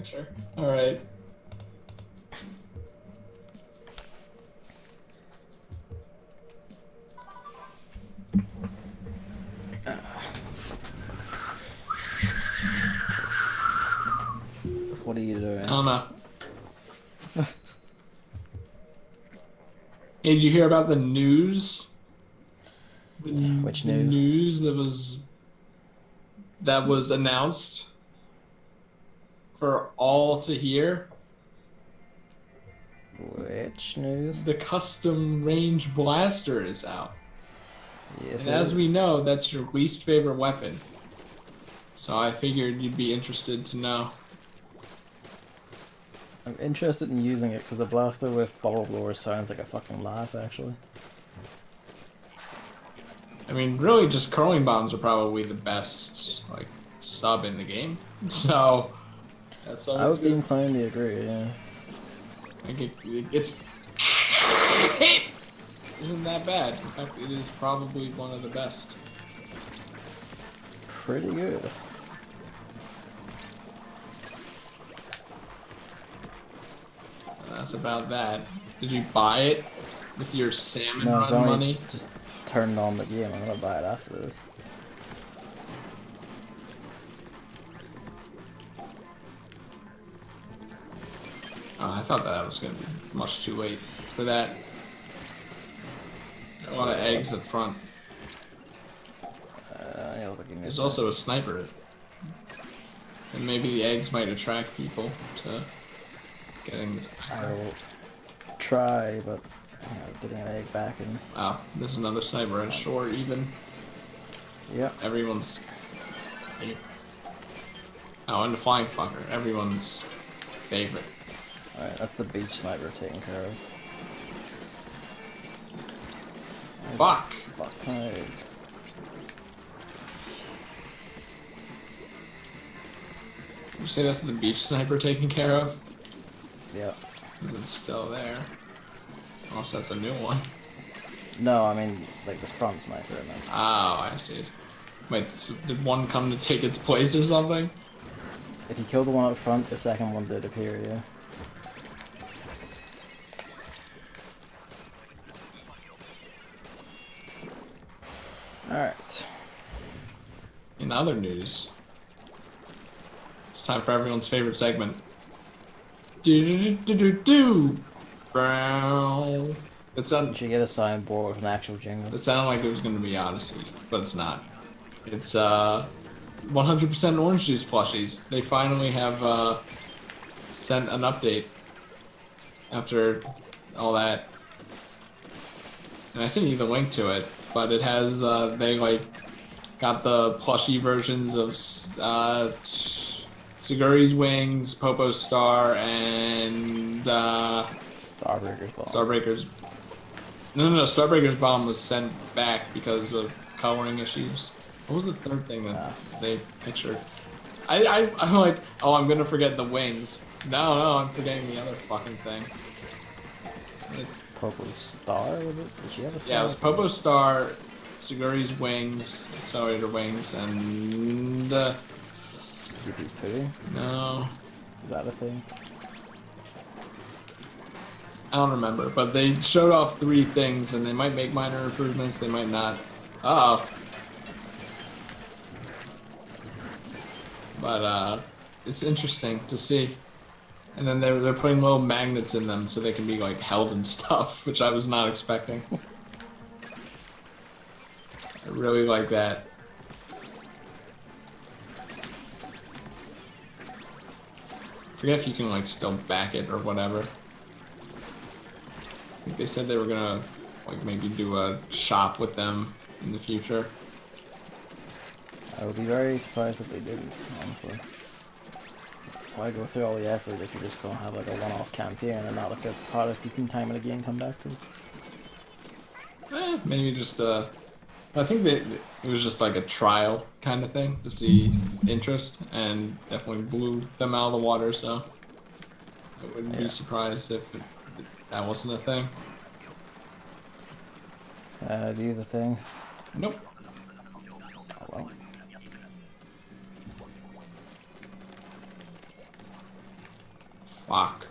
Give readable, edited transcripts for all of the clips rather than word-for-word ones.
picture. All right. What are you doing? I don't know. Hey, did you hear about the news? Which news? The news that was announced for all to hear. Which news? The custom range blaster is out. Yes, And as we know, that's your least favorite weapon. So I figured you'd be interested to know. I'm interested in using it because a blaster with bottle blower sounds like a fucking laugh, actually. I mean, really, just curling bombs are probably the best, like, sub in the game. So that's always I would be good. inclined to agree, yeah. Like it's isn't that bad. In fact, it is probably one of the best. It's pretty good. That's about that. Did you buy it with your salmon No, it's run only money? just turned on the game. I'm gonna buy it after this. Oh, I thought that was going to be much too late for that. A lot of eggs up front. Yeah, look at There's also a sniper. And maybe the eggs might attract people to getting this. I will try, but getting an egg back in. Oh, there's another sniper at shore even. Yep. Everyone's. Oh, and the flying fucker. Everyone's favorite. Alright, that's the beach sniper taken care of. Fuck! Fuck tides. You say that's the beach sniper taken care of? Yep. It's still there. Unless that's a new one. No, I mean, like the front sniper. Oh, I see. Wait, did one come to take its place or something? If you kill the one up front, the second one did appear, yeah. Alright. In other news, it's time for everyone's favorite segment. Do. Brown. You should get a soundboard with an actual jingle. It sounded like it was going to be Odyssey, but it's not. It's 100% orange juice plushies. They finally have sent an update after all that. And I sent you the link to it, but it has they like got the plushie versions of Siguri's Wings, Popo Star, and Starbreaker's Bomb. Starbreaker's. No, Starbreaker's Bomb was sent back because of coloring issues. What was the third thing that they pictured? I'm like, oh, I'm gonna forget the wings. No, I'm forgetting the other fucking thing. Popo Star, was it? Did she have a star? Yeah, it was Popo Star, Siguri's Wings, Accelerator Wings, and GP's Pudding? no. Is that a thing? I don't remember, but they showed off 3 things, and they might make minor improvements, they might not. Uh-oh. But, it's interesting to see. And then they're putting little magnets in them so they can be, like, held and stuff, which I was not expecting. I really like that. I forget if you can, like, still back it or whatever. I think they said they were gonna, like, maybe do a shop with them in the future. I would be very surprised if they didn't, honestly. Why go through all the effort if you're just gonna have like a one-off campaign and not like a product you can time and again come back to? Maybe just I think it was just like a trial kind of thing to see interest, and definitely blew them out of the water. So I wouldn't be surprised if that wasn't a thing. Do the thing. Nope. Oh well. Fuck.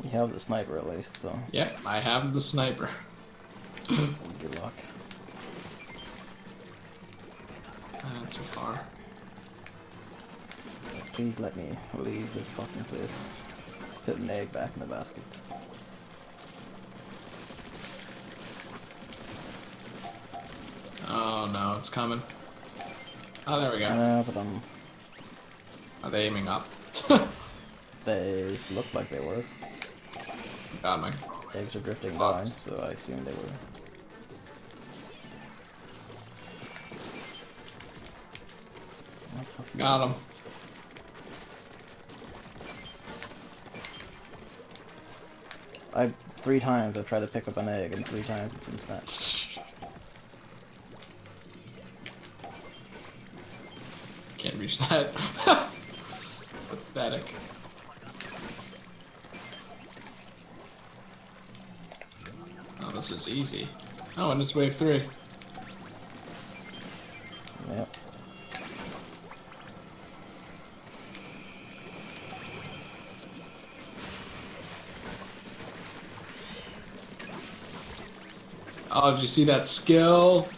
You have the sniper at least, so Yep, I have the sniper. good luck. Too far. Please let me leave this fucking place. Put an egg back in the basket. Oh no, it's coming. Oh, there we go. But Are they aiming up? they looked like they were. Got me. Eggs are drifting down, so I assume they were. Got him. Three times I've tried to pick up an egg, and 3 times it's been snatched. Can't reach that. Pathetic. Oh, this is easy. Oh, and it's wave 3. Yep. Oh, did you see that skill?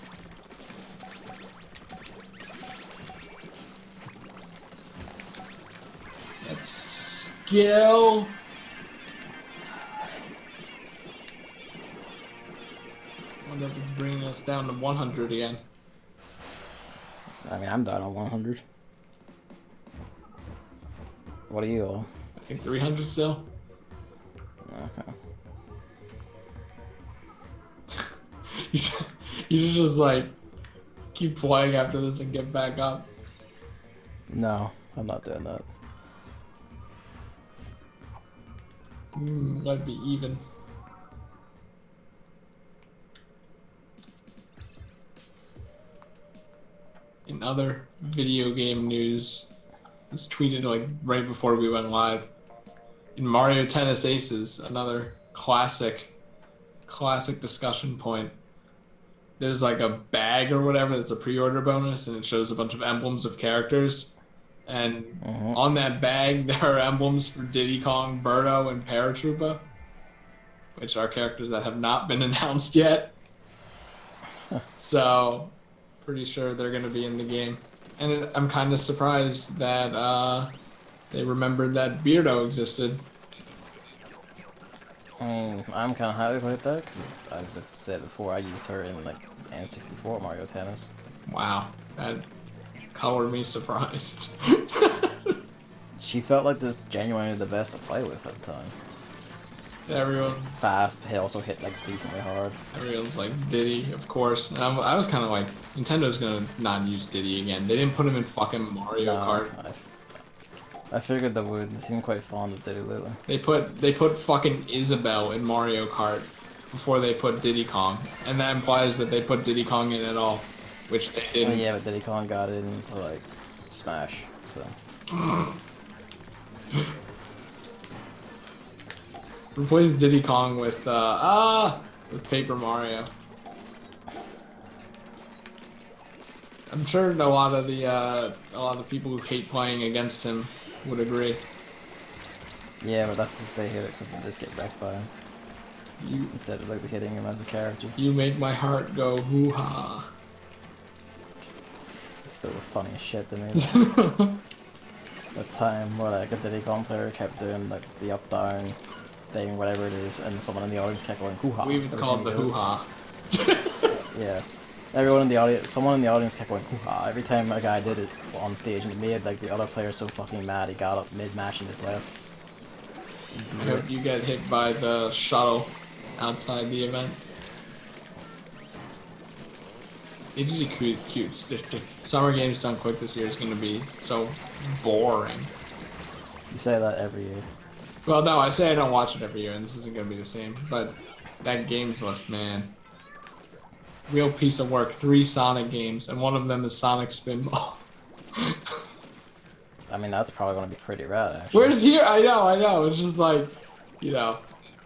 That skill. Wonder if it's bringing us down to 100 again. I mean, I'm down on 100. What are you all? I think 300 still. Okay. You should just like keep playing after this and get back up. No, I'm not doing that. Might be even. In other video game news, it was tweeted like right before we went live. In Mario Tennis Aces, another classic discussion point. There's like a bag or whatever that's a pre-order bonus, and it shows a bunch of emblems of characters. And on that bag, there are emblems for Diddy Kong, Birdo, and Paratroopa, which are characters that have not been announced yet. So, pretty sure they're going to be in the game. And I'm kind of surprised that they remembered that Beardo existed. I'm kind of happy about that, because as I've said before, I used her in like N64 Mario Tennis. Wow, that colored me surprised. She felt like just genuinely the best to play with at the time. Everyone, Fast, he also hit like decently hard. everyone's like Diddy, of course. And I was kind of like, Nintendo's gonna not use Diddy again. They didn't put him in fucking Mario Kart. I figured they would. They seem quite fond of Diddy lately. They put fucking Isabelle in Mario Kart before they put Diddy Kong, and that implies that they put Diddy Kong in at all, which they didn't. Oh, yeah, but Diddy Kong got it into like Smash, so. Replace Diddy Kong with Paper Mario. I'm sure a lot of the people who hate playing against him would agree. Yeah, but that's just they hit it because they just get wrecked by him. You Instead of like hitting him as a character. you make my heart go hoo ha. It's still the funniest shit to me. That time where like a Diddy Kong player kept doing like the up down thing, whatever it is, and someone in the audience kept going hoo ha. We even call it the hoo ha. Yeah. Everyone in the audience, someone in the audience kept going hoo ha every time a guy did it on stage, and it made like the other player so fucking mad he got up mid match and just left. I hope you get hit by the shuttle outside the event. It is cute. Summer Games Done Quick this year is going to be so boring. You say that every year. Well, no, I say I don't watch it every year, and this isn't going to be the same. But that games list, man. Real piece of work. 3 Sonic games, and one of them is Sonic Spinball. I mean, that's probably going to be pretty rad, actually. Where's here? I know. It's just like, you know,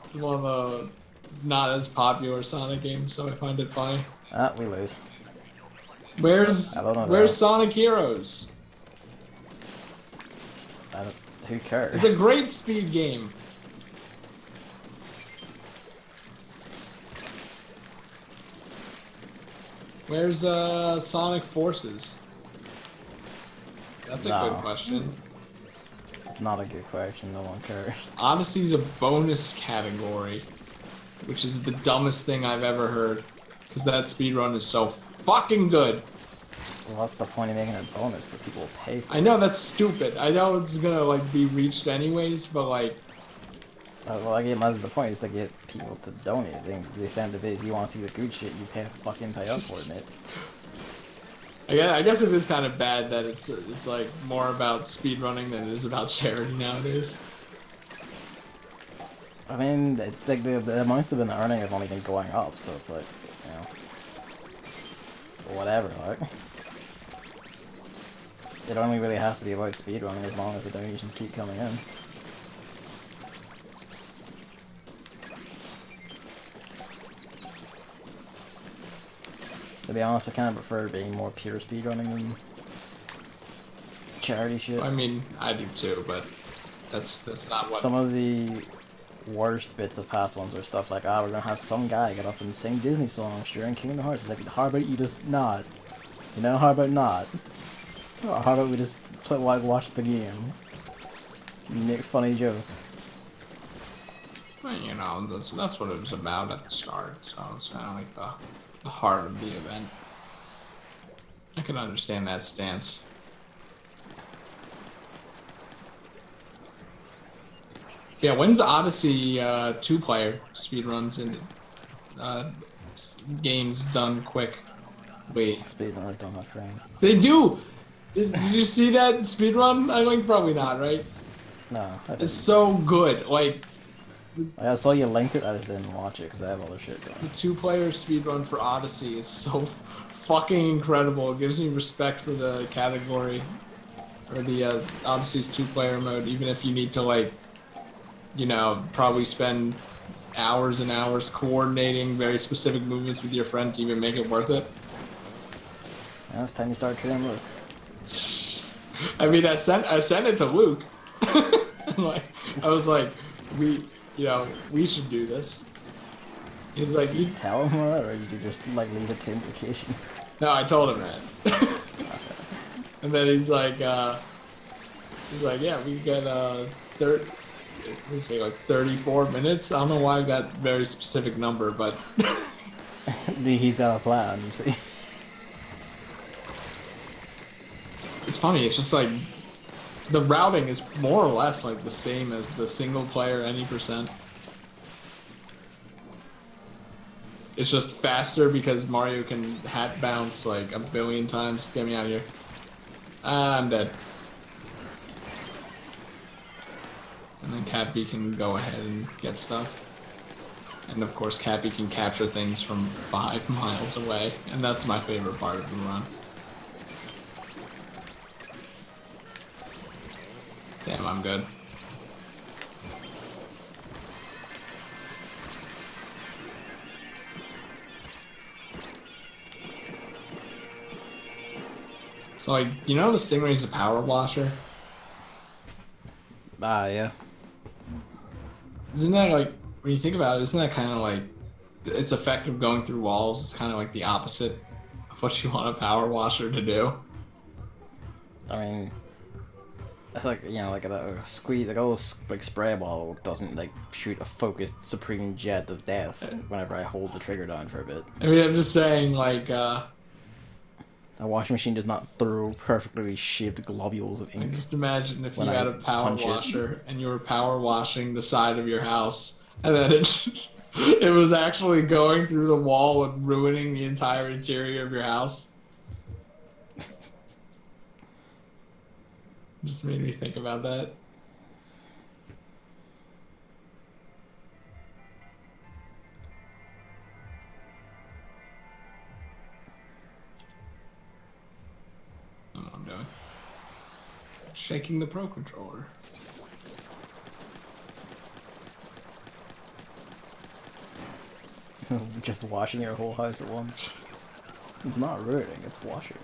it's one of the not as popular Sonic games, so I find it funny. We lose. Where's I don't know Sonic Heroes? Who cares? It's a great speed game. Where's Sonic Forces? That's a good question. It's not a good question. No one cares. Odyssey's a bonus category, which is the dumbest thing I've ever heard, because that speedrun is so fucking good. Well, what's the point of making it bonus so people pay for it? I know that's stupid. I know it's gonna like be reached anyways, but like, well, again, that's the point, is to get people to donate. They send the vids, you want to see the good shit, you fucking pay up for it, mate. I guess it is kind of bad that it's like more about speedrunning than it is about charity nowadays. I mean, like the amounts they've been earning have only been going up, so it's like, you know, whatever, like. It only really has to be about speedrunning as long as the donations keep coming in. To be honest, I kind of prefer being more pure speedrunning than charity shit. I mean, I do too, but that's not what. Some of the worst bits of past ones are stuff like, we're gonna have some guy get up and sing Disney songs during Kingdom Hearts. It's like, how about you just not? You know, how about not? Or how about we just watch the game? Make funny jokes. Well, you know, that's what it was about at the start, so it's kind of like the heart of the event. I can understand that stance. Yeah, when's Odyssey 2-player speedruns and games done quick? Wait. Speedrunners don't have friends. They do! Did you see that speedrun? I think probably not, right? No, I didn't. It's so good. Like, I saw you linked it, I just didn't watch it because I have other shit going. the 2-player speedrun for Odyssey is so fucking incredible. It gives me respect for the category, or the Odyssey's 2-player mode, even if you need to, like, you know, probably spend hours and hours coordinating very specific movements with your friend to even make it worth it. Now it's time you start trading Luke. I mean, I sent it to Luke. I was like, you know, we should do this. He was like, You tell him or you could just like leave it to implication. No, I told him that. And then he's like, yeah, we got we say like 34 minutes. I don't know why I got very specific number, but He's got a plan, you see. it's funny. It's just like the routing is more or less like the same as the single player any percent. It's just faster because Mario can hat bounce like a billion times. Get me out of here. I'm dead. And then Cappy can go ahead and get stuff. And of course Cappy can capture things from 5 miles away. And that's my favorite part of the run. Damn, I'm good. So, like, you know the Stingray's a power washer? Yeah. Isn't that, like, when you think about it, isn't that kind of like, its effect of going through walls is kind of like the opposite of what you want a power washer to do? I mean, it's like, you know, like a squeeze, like a little like spray ball doesn't like shoot a focused supreme jet of death whenever I hold the trigger down for a bit. I mean, I'm just saying, like, a washing machine does not throw perfectly shaped globules of ink. just imagine if you when had I a power punch it. washer and you were power washing the side of your house, and then it was actually going through the wall and ruining the entire interior of your house. Just made me think about that. I don't know what I'm doing. Shaking the Pro Controller. Just washing your whole house at once. It's not ruining, it's washing.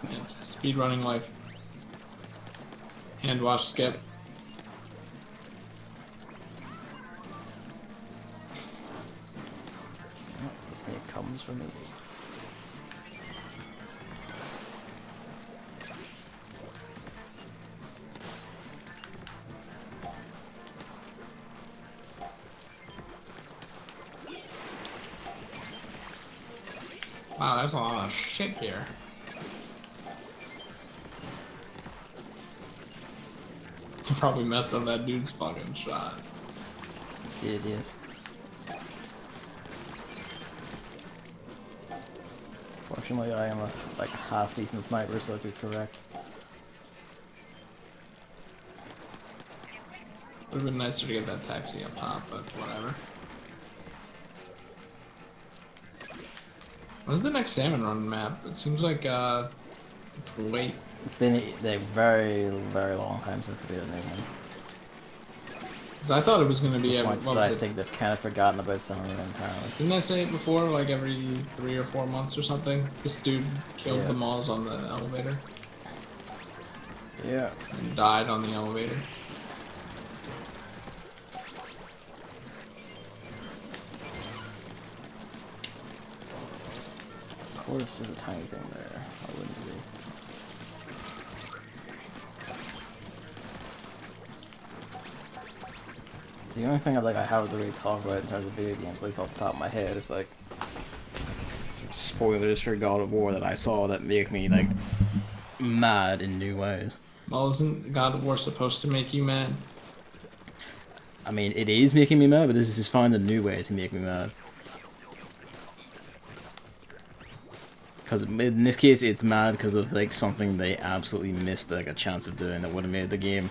Yeah, speedrunning life. Hand wash skip. Oh, the snake comes for me. Wow, there's a lot of shit here. Probably messed up that dude's fucking shot. Yeah, it is. Fortunately, I am a like half decent sniper, so I could correct. Would have been nicer to get that taxi up top, but whatever. When's the next salmon run map? It seems like it's late. It's been a very, very long time since the new one. Cause I thought it was gonna be every. Point that I think they've kind of forgotten about Salmon entirely. Didn't I say it before? Like every 3 or 4 months or something. This dude killed the malls on the elevator. Yeah. And died on the elevator. Of course, there's a tiny thing there. I wouldn't be. The only thing I haven't really talked about in terms of video games, at least off the top of my head, is like spoilers for God of War that I saw that make me like mad in new ways. Well, isn't God of War supposed to make you mad? I mean, it is making me mad, but this is just finding a new way to make me mad. Because in this case, it's mad because of like something they absolutely missed like a chance of doing that would have made the game,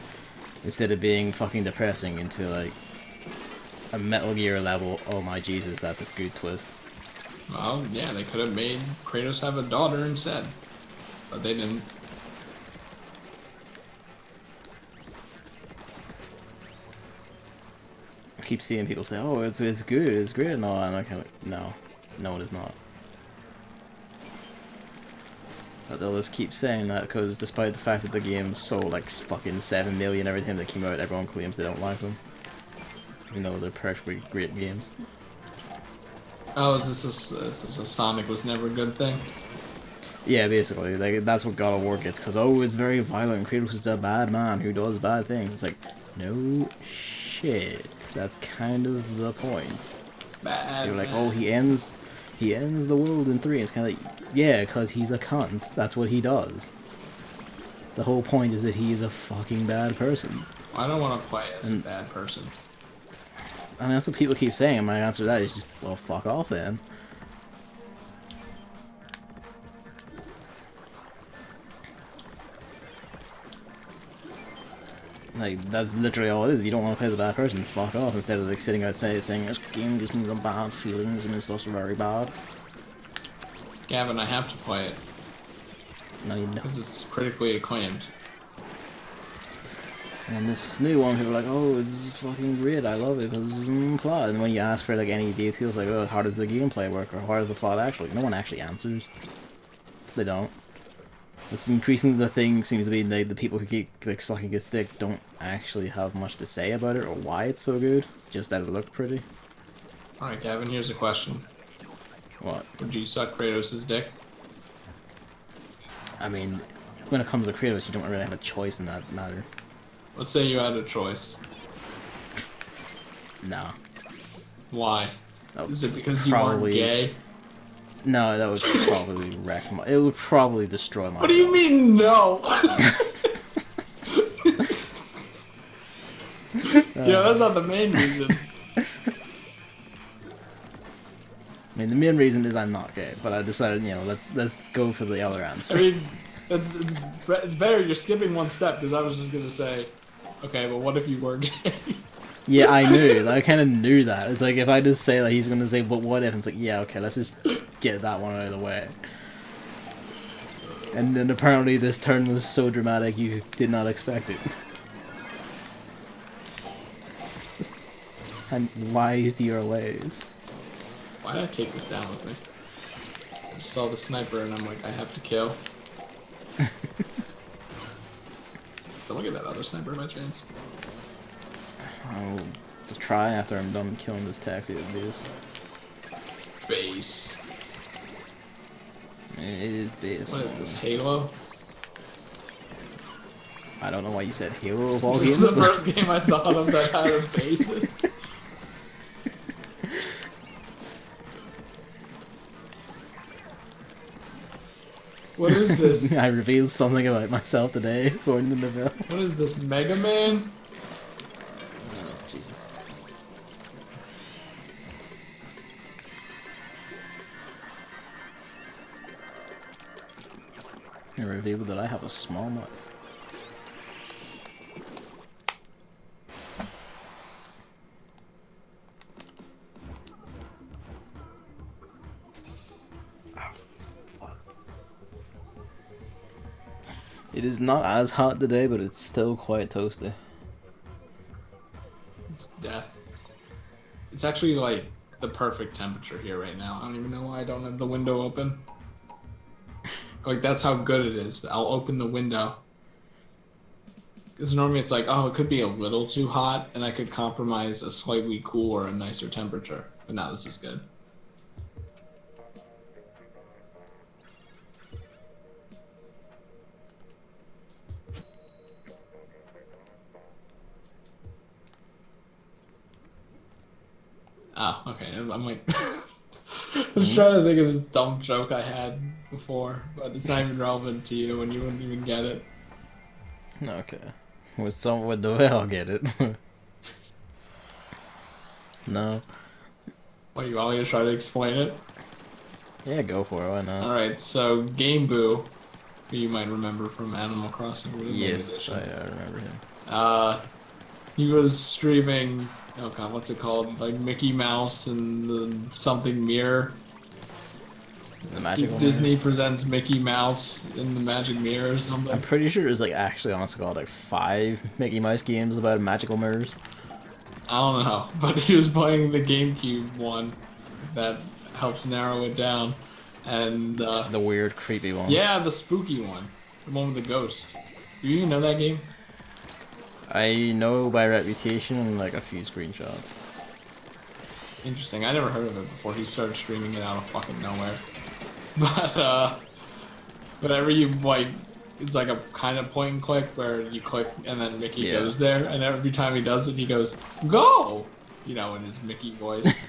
instead of being fucking depressing, into like a Metal Gear level. Oh my Jesus, that's a good twist. Well, yeah, they could have made Kratos have a daughter instead, but they didn't. I keep seeing people say, "Oh, it's good, it's great," and all. I'm like, no, it is not. But they'll just keep saying that because despite the fact that the game sold like fucking 7 million every time they came out, everyone claims they don't like them. Even though they're perfectly great games. Oh, is this a Sonic was never a good thing? Yeah, basically. Like, that's what God of War gets, because, oh, it's very violent, Kratos is a bad man who does bad things. It's like, no shit. That's kind of the point. Bad. So you're like, oh, he ends the world in 3. It's kind of like, yeah, because he's a cunt. That's what he does. The whole point is that he is a fucking bad person. I don't want to play as a bad person. I mean, that's what people keep saying, and my answer to that is just, well, fuck off then. Like, that's literally all it is. If you don't want to play as a bad person, fuck off, instead of like sitting outside saying, this game gives me some bad feelings and it's also very bad. Gavin, I have to play it. No, you don't. Because it's critically acclaimed. And this new one, people are like, oh, it's fucking great, I love it, because it's plot. And when you ask for like any details, like, oh, how does the gameplay work, or how does the plot actually, no one actually answers. They don't. It's increasingly the thing seems to be the people who keep like sucking its dick don't actually have much to say about it or why it's so good, just that it looked pretty. Alright, Gavin, here's a question. What? Would you suck Kratos' dick? I mean, when it comes to Kratos, you don't really have a choice in that matter. Let's say you had a choice. No. Why? Oh, Is it because you weren't gay? No, that would probably wreck my... It would probably destroy my... What do you mean, no? Yeah, that's not the main reason. I mean, the main reason is I'm not gay, but I decided, you know, let's go for the other answer. I mean, it's better you're skipping one step, because I was just gonna say, okay, but what if you were gay? Yeah, I knew. Like, I kind of knew that. It's like, if I just say, like, he's gonna say, but what if? It's like, yeah, okay, let's just get that one out of the way. And then apparently this turn was so dramatic you did not expect it. And wise to your ways. Why did I take this down with me? I just saw the sniper and I'm like, I have to kill. Someone get that other sniper by chance? I'll just try after I'm done killing this taxi with this. Base. It is base. What is this, Halo? I don't know why you said Halo of all This games. is the first game I thought of that had a base. What is this? I revealed something about myself today, according to Neville. What is this, Mega Man? Oh, Jesus. I revealed that I have a small mouth. It is not as hot today, but it's still quite toasty. It's death. It's actually like the perfect temperature here right now. I don't even know why I don't have the window open. Like, that's how good it is. I'll open the window. Because normally it's like, oh, it could be a little too hot, and I could compromise a slightly cooler and nicer temperature. But now this is good. Oh, okay. I'm like, I was trying to think of this dumb joke I had before, but it's not even relevant to you, and you wouldn't even get it. Okay. With the way I'll get it. No. Wait, you want me to try to explain it? Yeah, go for it. Why not? Alright, so Game Boo, who you might remember from Animal Crossing. Yes, I remember him. He was streaming, oh god, what's it called? Like Mickey Mouse and the something mirror. The magical Disney mirror? presents Mickey Mouse in the Magic Mirror or something. I'm pretty sure there's like actually honestly called like 5 Mickey Mouse games about magical mirrors. I don't know, but he was playing the GameCube one that helps narrow it down. And The weird, creepy one. yeah, the spooky one. The one with the ghost. Do you even know that game? I know by reputation and like a few screenshots. Interesting. I never heard of it before he started streaming it out of fucking nowhere. But whenever you like, it's like a kind of point and click where you click and then Mickey goes there, and every time he does it, he goes, "Go!" You know, in his Mickey voice.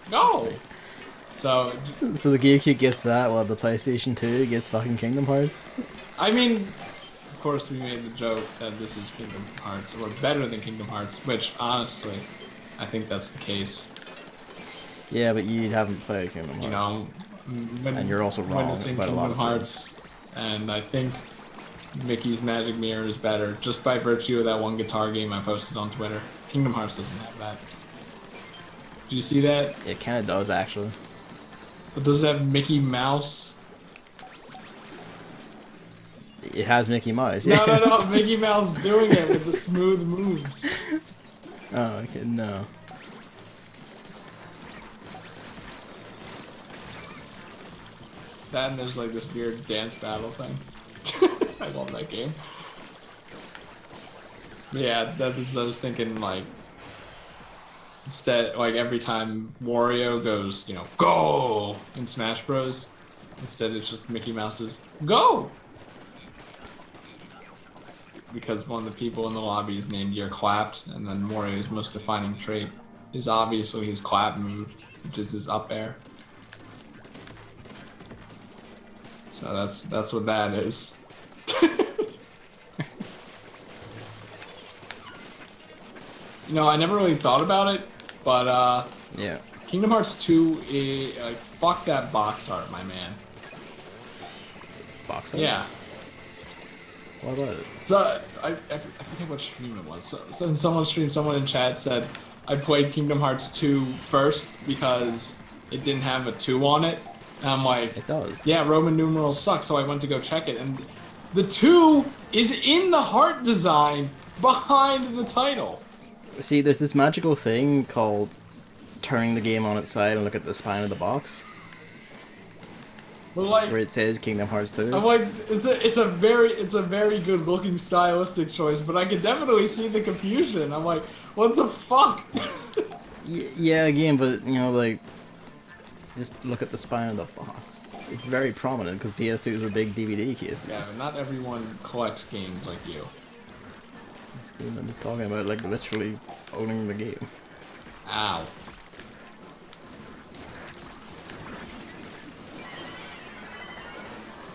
Go! So the GameCube gets that, while the PlayStation 2 gets fucking Kingdom Hearts. I mean, of course, we made the joke that this is Kingdom Hearts, or better than Kingdom Hearts, which honestly, I think that's the case. Yeah, but you haven't played Kingdom Hearts. You know, and you're also wrong about a lot of Hearts, and I think Mickey's Magic Mirror is better, just by virtue of that one guitar game I posted on Twitter. Kingdom Hearts doesn't have that. Do you see that? It kind of does, actually. But does it have Mickey Mouse? It has Mickey Mouse. No, yes. no, Mickey Mouse doing it with the smooth moves. Oh, okay, no. That and there's like this weird dance battle thing. I love that game. Yeah, I was thinking like, instead, like every time Wario goes, you know, go in Smash Bros. Instead, it's just Mickey Mouse's go. Because one of the people in the lobby is named You're Clapped, and then Wario's most defining trait is obviously his clap move, which is his up air. So that's what that is. You know, I never really thought about it, but Yeah. Kingdom Hearts 2 is like, fuck that box art, my man. Box art? Yeah. What about it? So I forget what stream it was. So in someone's stream, someone in chat said I played Kingdom Hearts 2 first because it didn't have a 2 on it. And I'm like, It does. yeah, Roman numerals suck, so I went to go check it, and the 2 is in the heart design behind the title. See, there's this magical thing called turning the game on its side and look at the spine of the box. But like, where it says Kingdom Hearts 2. I'm like, it's a very good looking stylistic choice, but I can definitely see the confusion. I'm like, what the fuck? Yeah, again, but you know, like, just look at the spine of the box. It's very prominent because PS2s were big DVD cases. Yeah, but not everyone collects games like you. I'm just talking about like literally owning the game. Ow.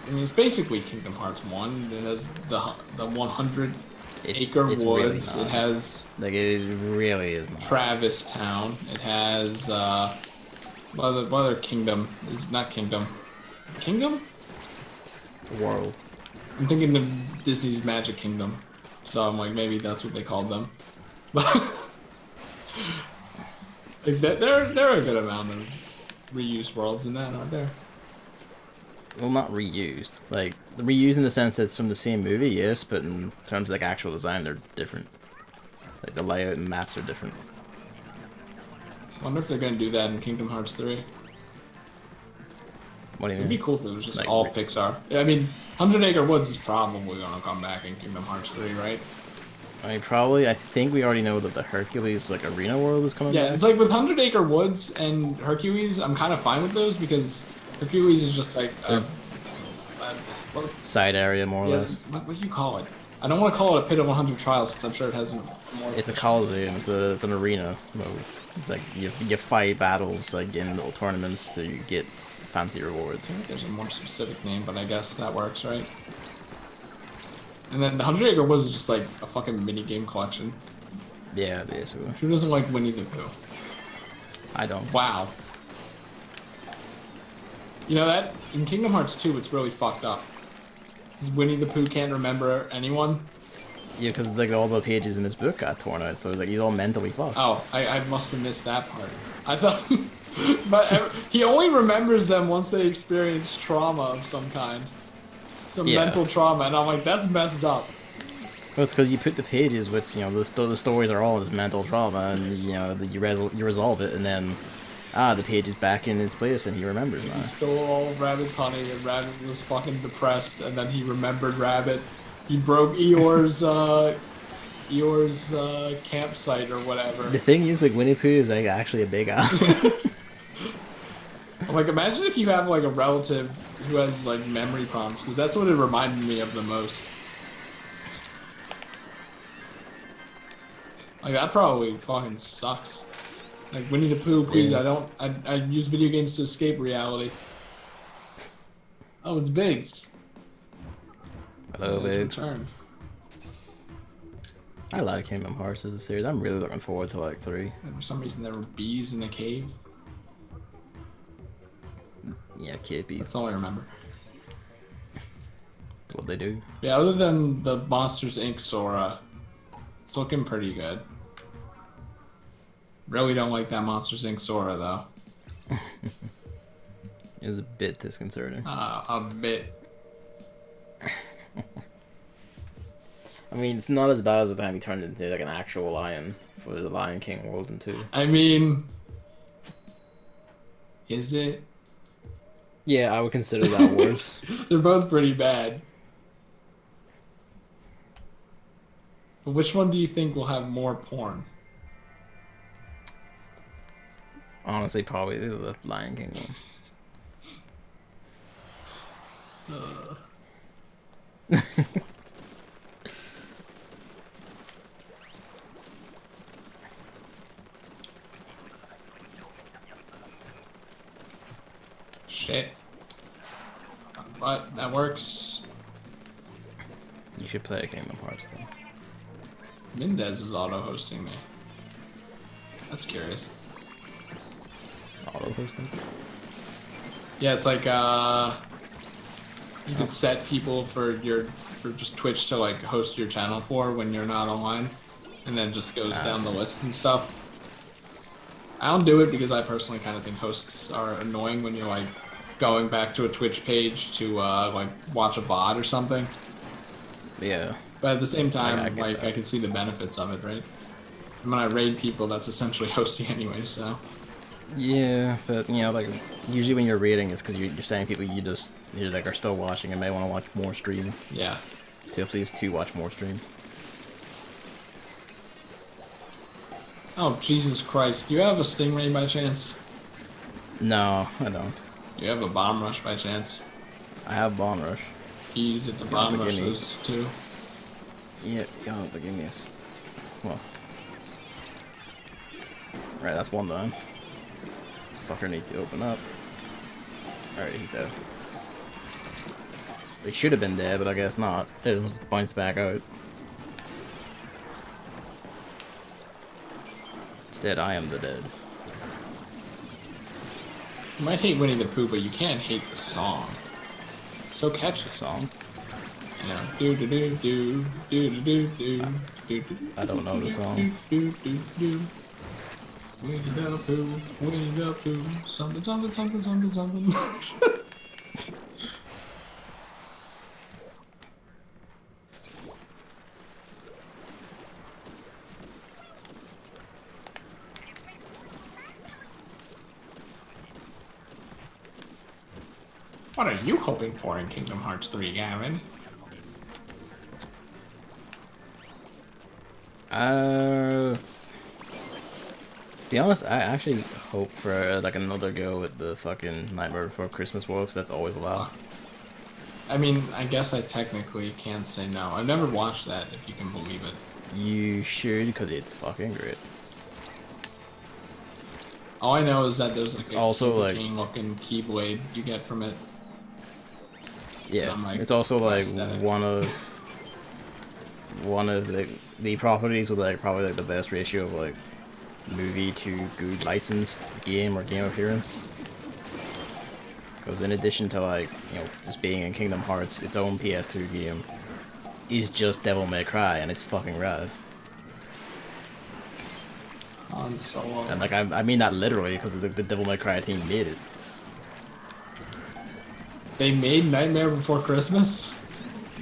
I mean, it's basically Kingdom Hearts 1. It has the 100 acre it's woods. really It has like it really is not. Travis Town. It has what other kingdom is not kingdom? Kingdom? World. I'm thinking of Disney's Magic Kingdom, so I'm like maybe that's what they called them. But like there are a good amount of reuse worlds in that, aren't there? Well, not reused. Like reused in the sense that it's from the same movie, yes, but in terms of like actual design, they're different. Like the layout and maps are different. Wonder if they're gonna do that in Kingdom Hearts 3. What do you It'd mean? be cool if it was just Like, all Pixar. I mean, 100 Acre Woods is probably gonna come back in Kingdom Hearts 3, right? I mean, probably. I think we already know that the Hercules like arena world is coming Yeah, back. it's like with 100 Acre Woods and Hercules, I'm kind of fine with those because Hercules is just like what, Side area, more or yeah, less. what do you call it? I don't want to call it a Pit of 100 Trials since I'm sure it has more. It's a coliseum. It's an arena mode. It's like you fight battles like in little tournaments to get fancy rewards. I think there's a more specific name, but I guess that works, right? And then the 100 Acre Woods is just like a fucking mini game collection. Yeah, basically. Who doesn't like Winnie the Pooh? I don't. Wow. You know that in Kingdom Hearts 2, it's really fucked up. Because Winnie the Pooh can't remember anyone. Yeah, because like all the pages in this book got torn out, so like he's all mentally fucked. Oh, I must have missed that part. I thought, but he only remembers them once they experience trauma of some kind, some mental trauma, and I'm like, that's messed up. Well, it's because you put the pages with, you know, the stories are all this mental trauma, and you know you resolve it, and then the page is back in its place, and he remembers now. He stole all of Rabbit's honey, and Rabbit was fucking depressed, and then he remembered Rabbit. He broke Eeyore's campsite or whatever. The thing is, like, Winnie Pooh is like actually a big ass. Like, imagine if you have like a relative who has like memory problems, because that's what it reminded me of the most. Like, that probably fucking sucks. Like, Winnie the Pooh, please, Yeah. I use video games to escape reality. Oh, it's Biggs. Hello, His babe. return. I like Kingdom Hearts as a series. I'm really looking forward to like 3. And for some reason, there were bees in a cave. Yeah, kid beats. That's all I remember. What they do. Yeah, other than the Monsters Inc. Sora, it's looking pretty good. Really don't like that Monsters Inc. Sora, though. It was a bit disconcerting. A bit. I mean, it's not as bad as the time he turned into like an actual lion for the Lion King World in 2. I mean, is it? Yeah, I would consider that worse. They're both pretty bad. But which one do you think will have more porn? Honestly, probably the Lion King one. Shit. But that works. You should play Kingdom Hearts though. Mendez is auto-hosting me. That's curious. Auto hosting. Yeah, it's like you can set people for just Twitch to like host your channel for when you're not online, and then just goes down the list and stuff. I don't do it because I personally kind of think hosts are annoying when you're like going back to a Twitch page to like watch a VOD or something. Yeah. But at the same time, get like that. I can see the benefits of it, right? And when I raid people, that's essentially hosting anyway, so. Yeah, but you know, like usually when you're rating, it's because you're saying people you like are still watching and may want to watch more stream. Yeah. Feel please to watch more stream. Oh, Jesus Christ. Do you have a Stingray by chance? No, I don't. Do you have a Bomb Rush by chance? I have Bomb Rush. You use it to Yeah, Bomb but Rush give me- those too. Yeah, yeah, but give me a well. Right, that's one done. This fucker needs to open up. Alright, he's dead. He should have been dead, but I guess not. It was points back out. Instead, I am the dead. You might hate Winnie the Pooh, but you can't hate the song. It's so catchy. The song? You know, do do do do do do do do do. I don't know the song. Do do do. Winnie the Pooh, Winnie the Pooh, something something something something something. What are you hoping for in Kingdom Hearts 3, Gavin? To be honest, I actually hope for like another go at the fucking Nightmare Before Christmas world, 'cause that's always allowed. I mean, I guess I technically can't say no. I've never watched that, if you can believe it. You should, because it's fucking great. All I know is that there's like It's a also, like- looking keyblade you get from it. Yeah, I'm, like, it's also like aesthetic. one of the properties with like probably like the best ratio of like movie to good licensed game or game appearance. Because in addition to like, you know, just being in Kingdom Hearts, its own PS2 game is just Devil May Cry, and it's fucking rad. On Solo. And like I mean that literally, because the Devil May Cry team made it. They made Nightmare Before Christmas?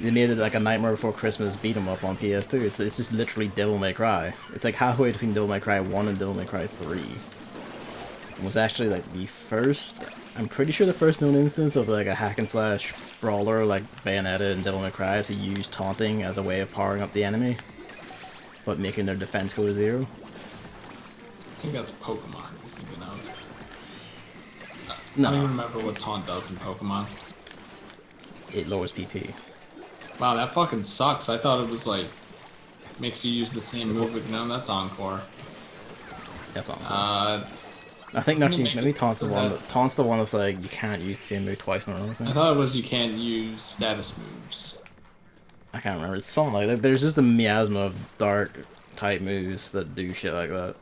They made it like a Nightmare Before Christmas beat 'em up on PS2. It's just literally Devil May Cry. It's like halfway between Devil May Cry 1 and Devil May Cry 3. It was actually like the first, I'm pretty sure the first known instance of like a hack and slash brawler like Bayonetta and Devil May Cry to use taunting as a way of powering up the enemy, but making their defense go to 0. I think that's Pokemon you're thinking of. I No, don't even remember what taunt does in Pokemon. it lowers PP. Wow, that fucking sucks. I thought it was like makes you use the same move, but no, that's Encore. That's all. I I think doesn't it actually make maybe it Taunt's the so one. that- Taunt's the one that's like you can't use the same move twice in a row. I think. thought it was you can't use status moves. I can't remember. It's something like that. There's just a miasma of dark type moves that do shit like that.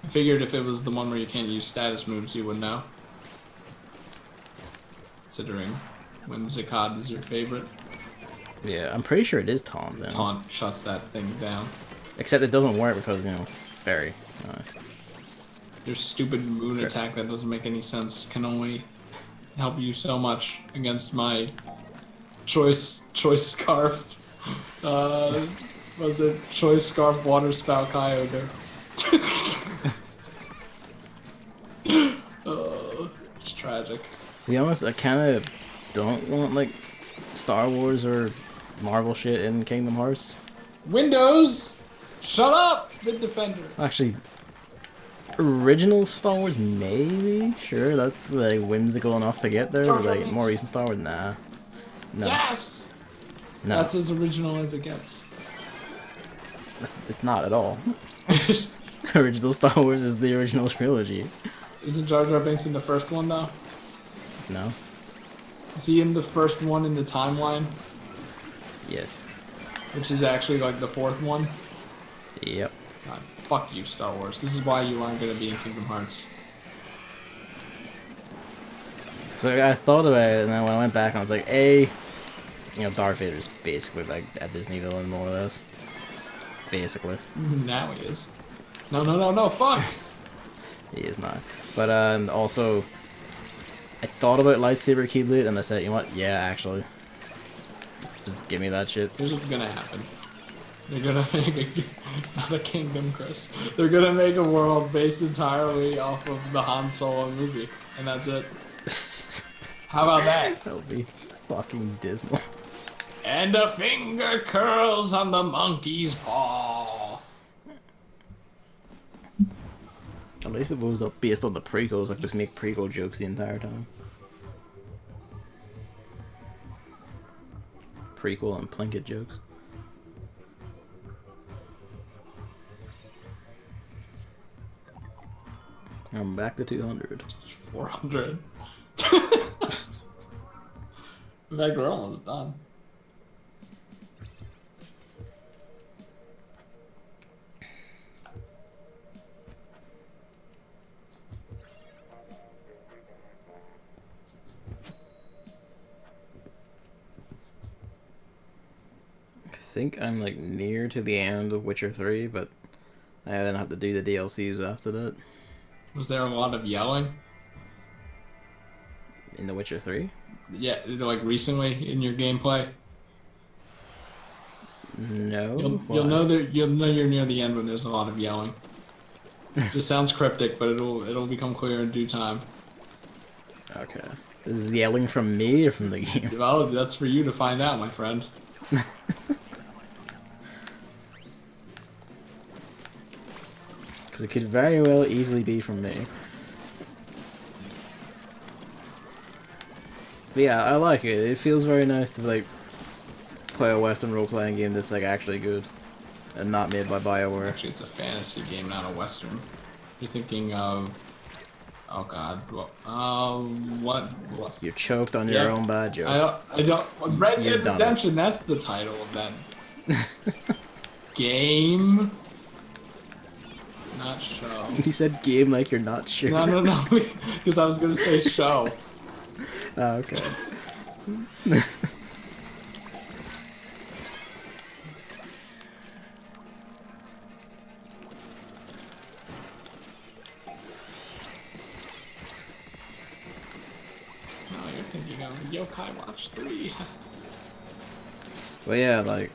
I figured if it was the one where you can't use status moves, you would know. Considering Whimsicott is your favorite. Yeah, I'm pretty sure it is Taunt then. Taunt shuts that thing down. Except it doesn't work because, you know, fairy. Your stupid moon Sure. attack that doesn't make any sense can only help you so much against my choice scarf. Was it choice scarf water spout Kyogre? Oh, it's tragic. To be honest, I kind of don't want, like, Star Wars or Marvel shit in Kingdom Hearts. Windows, shut up, Big Defender. Actually, original Star Wars, maybe? Sure, that's, like, whimsical enough to get there, Jar but, Jar like, Binks. more recent Star Wars, nah. No. Yes, No. that's as original as it gets. It's not at all. Original Star Wars is the original trilogy. Isn't Jar Jar Binks in the first one though? No? Is he in the first one in the timeline, Yes. which is actually like the fourth one? Yep. God, fuck you, Star Wars. This is why you aren't gonna be in Kingdom Hearts. So I thought about it, and then when I went back, I was like, you know, Darth Vader's basically like a Disney villain, more or less. Basically. Now he is. No, fuck! He is not. But also, I thought about lightsaber keyblade, and I said, you know what? Yeah, actually. Just give me that shit. Here's what's gonna happen. They're gonna make a not a kingdom, Chris. They're gonna make a world based entirely off of the Han Solo movie, and that's it. How about that? That'll be fucking dismal. And a finger curls on the monkey's paw. At least it was up based on the prequels, like just make prequel jokes the entire time. Prequel and Plinkett jokes. I'm back to 200. 400. In fact, we're almost done. I think I'm like near to the end of Witcher 3, but I then have to do the DLCs after that. Was there a lot of yelling? In The Witcher 3? Yeah, like recently in your gameplay? No. You'll know you're near the end when there's a lot of yelling. This sounds cryptic, but it'll become clear in due time. Okay. This is yelling from me or from the game? Well, that's for you to find out, my friend. Because it could very well easily be from me. But yeah, I like it. It feels very nice to like play a Western role-playing game that's like actually good and not made by BioWare. Actually, it's a fantasy game, not a Western. You're thinking of... Oh god, what? You choked on your own bad joke. I don't... Red Dead Redemption, that's the title of that game. Not show. He said game like you're not sure. No, because I was gonna say show. Oh, okay. You're thinking of Yokai Watch 3. Well, yeah, like,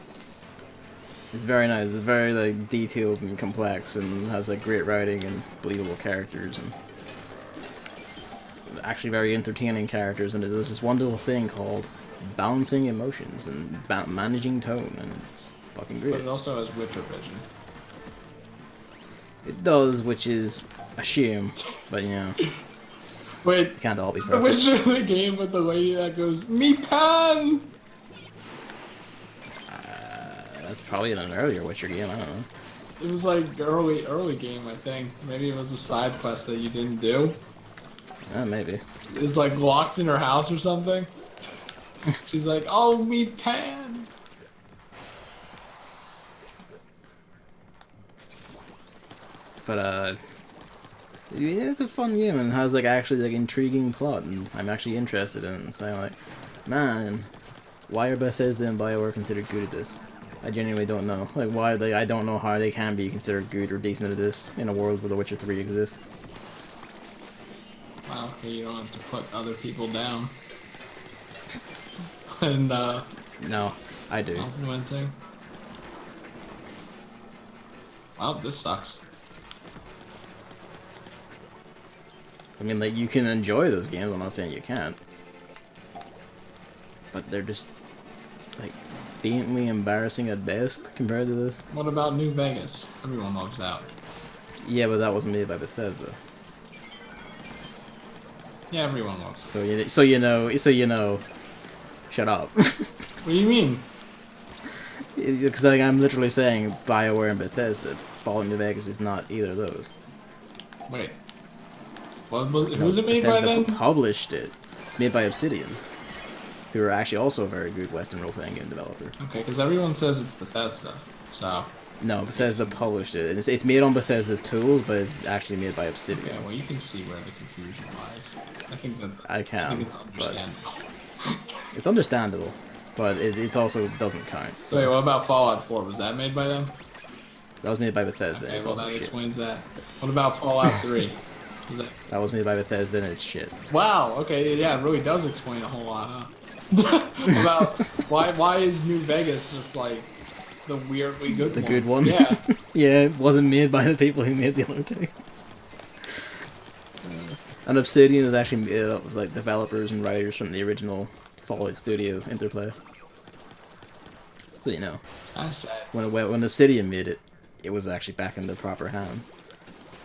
it's very nice. It's very, like, detailed and complex and has, like, great writing and believable characters and actually very entertaining characters. And there's this one little thing called balancing emotions and managing tone, and it's fucking great. But it also has Witcher Vision. It does, which is a shame, but, you know. Wait, it can't all be the stuff. Witcher, the game with the lady that goes, "Me pan!" That's probably in an earlier Witcher game, I don't know. It was like early game, I think. Maybe it was a side quest that you didn't do. Maybe. It's like locked in her house or something. She's like, "Oh, me pan." But yeah, it's a fun game and has like actually like intriguing plot, and I'm actually interested in it. So I'm like, man, why are Bethesda and BioWare considered good at this? I genuinely don't know. Like, why I don't know how they can be considered good or decent at this in a world where The Witcher 3 exists. Wow, okay, you don't have to put other people down. And no, I do. Complimenting. Well, this sucks. I mean, like, you can enjoy those games, I'm not saying you can't. But they're just, like, faintly embarrassing at best compared to this. What about New Vegas? Everyone loves that. Yeah, but that wasn't made by Bethesda. Yeah, everyone loves it. So you know, shut up. What do you mean? Because like, I'm literally saying BioWare and Bethesda. Fallout New Vegas is not either of those. Wait. Who's it made by then? Published it. Made by Obsidian, who are actually also a very good Western role-playing game developer. Okay, because everyone says it's Bethesda, so... No, Bethesda published it. It's made on Bethesda's tools, but it's actually made by Obsidian. Okay, well you can see where the confusion lies. I think that... I can, I think it's understandable. It's understandable, but it also doesn't count. So wait, what about Fallout 4? Was that made by them? That was made by Bethesda. Okay, well that explains that. What about Fallout 3? That was made by Bethesda and it's shit. Wow, okay, yeah, it really does explain a whole lot, huh? About why is New Vegas just like The weirdly good The one. good one. Yeah. Yeah, it wasn't made by the people who made the other two. And Obsidian is actually made up of like developers and writers from the original Fallout Studio Interplay. So you know, It's kind of sad. when Obsidian made it, it was actually back in the proper hands.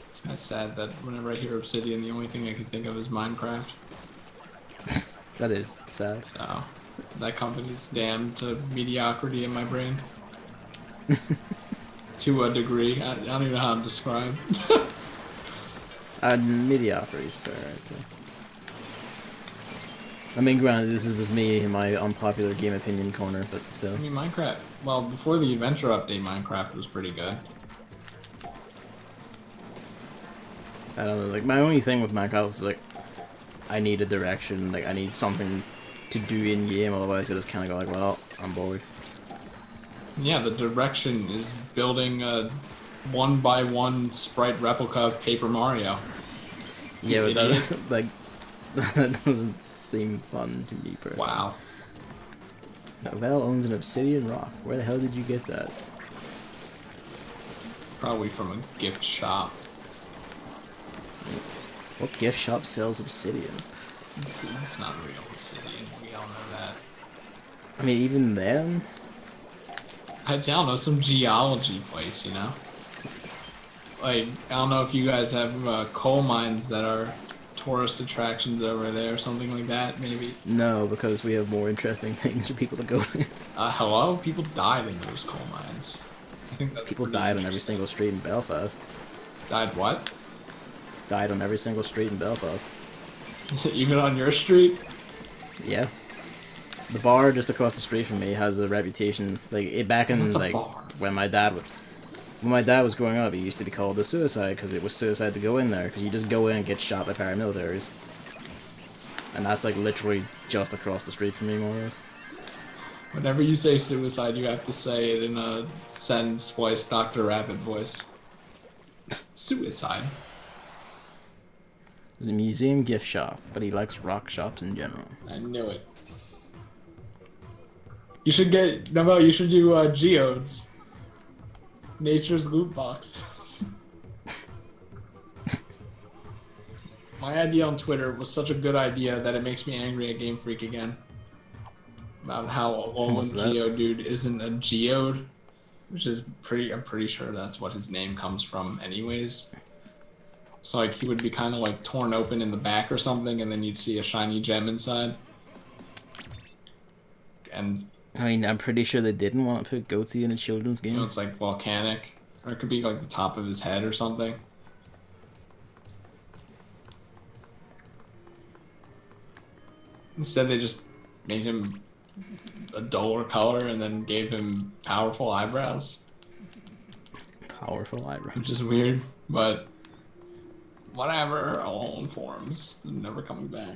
It's kind of sad that whenever I hear Obsidian, the only thing I can think of is Minecraft. That is sad. So, that company's damned to mediocrity in my brain. To a degree. I don't even know how to describe. Mediocrity is fair, I'd say. I mean, granted, this is just me in my unpopular game opinion corner, but still. I mean, Minecraft, well, before the adventure update, Minecraft was pretty good. I don't know, like, my only thing with Minecraft was, like, I need a direction, like, I need something to do in-game, otherwise I just kind of go like, well, I'm bored. Yeah, the direction is building a 1x1 sprite replica of Paper Mario. Yeah, but Idiot. that, like, that doesn't seem fun to me, personally. Wow. Val owns an obsidian rock. Where the hell did you get that? Probably from a gift shop. What gift shop sells obsidian? It's not real obsidian, we all know that. I mean, even then? I don't know, some geology place, you know? Like, I don't know if you guys have coal mines that are tourist attractions over there or something like that, maybe. No, because we have more interesting things for people to go to. Hello? People died in those coal mines. I think that's People pretty died on every interesting. single street in Belfast. Died what? Died on every single street in Belfast. Even on your street? Yeah. The bar just across the street from me has a reputation, like, back in, What's a like, bar? when my dad was growing up, it used to be called the suicide, because it was suicide to go in there, because you just go in and get shot by paramilitaries. And that's, like, literally just across the street from me, more or less. Whenever you say suicide, you have to say it in a sentence spliced Dr. Rabbit voice. Suicide. It's a museum gift shop, but he likes rock shops in general. I knew it. You should get no. You should do geodes. Nature's loot box. My idea on Twitter was such a good idea that it makes me angry at Game Freak again. About how a lone What's that? geodude isn't a geode, which is I'm pretty sure that's what his name comes from, anyways. So like he would be kind of like torn open in the back or something, and then you'd see a shiny gem inside. And I mean, I'm pretty sure they didn't want to put Goatsy in a children's you know, game. it's like volcanic, or it could be like the top of his head or something. Instead, they just made him a duller color and then gave him powerful eyebrows, Powerful eyebrow. which is weird, but whatever. All in forms, never coming back.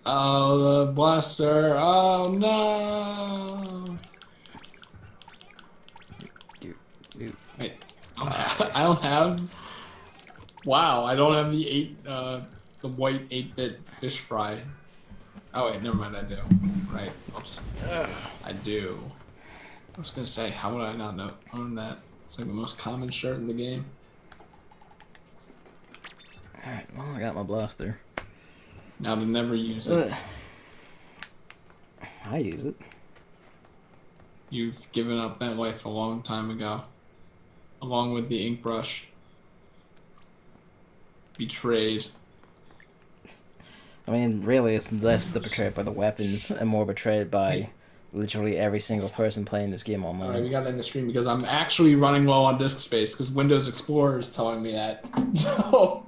Oh, the blaster! Oh no! Dude. Wait, I don't have. Wow, I don't have the white 8-bit fish fry. Oh wait, never mind. I do. Right. Oops. I do. I was gonna say, how would I not own that? It's like the most common shirt in the game. Alright, well, I got my blaster. Now to never use it. I use it. You've given up that life a long time ago, along with the ink brush. Betrayed. I mean, really, it's less betrayed by the weapons and more betrayed by literally every single person playing this game Alright, we online. got to end the stream because I'm actually running low on disk space because Windows Explorer is telling me that. So.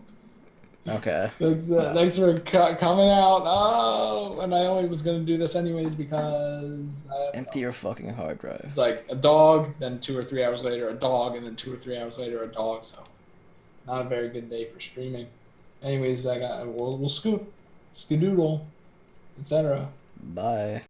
Okay. Thanks for coming out. Oh, and I only was gonna do this anyways because Empty your fucking hard drive. it's like a dog, then 2 or 3 hours later a dog, and then 2 or 3 hours later a dog. So not a very good day for streaming. Anyways, we'll scoot, skadoodle, etc. Bye.